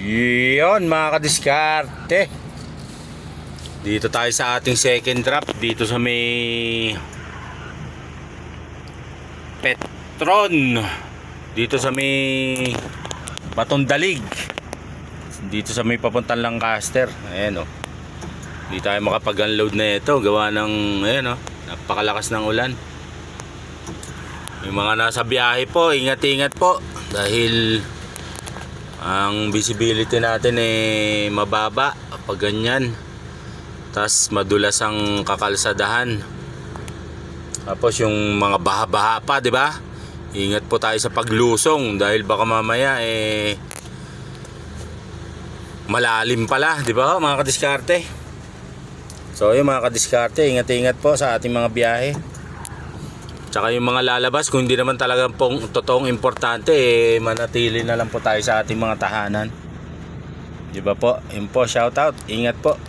Yun mga kadiskarte, dito tayo sa ating second drop dito sa may Petron, dito sa may Batong Dalig, dito sa may papuntang Lancaster. Ayan o, hindi tayo makapag-unload na ito gawa ng ayan o, napakalakas ng ulan. Yung mga nasa biyahe po, ingat-ingat po dahil ang visibility natin mababa pag ganyan, tas madulas ang kakalsadahan, tapos yung mga baha-baha pa, di ba? Ingat po tayo sa paglusong dahil baka mamaya malalim pala, di ba mga kadiskarte? So yung mga kadiskarte, ingat-ingat po sa ating mga biyahe. Tsaka yung mga lalabas, kung hindi naman talagang totoong importante, manatili na lang po tayo sa ating mga tahanan. Di ba po? Yun po, shout out. Ingat po.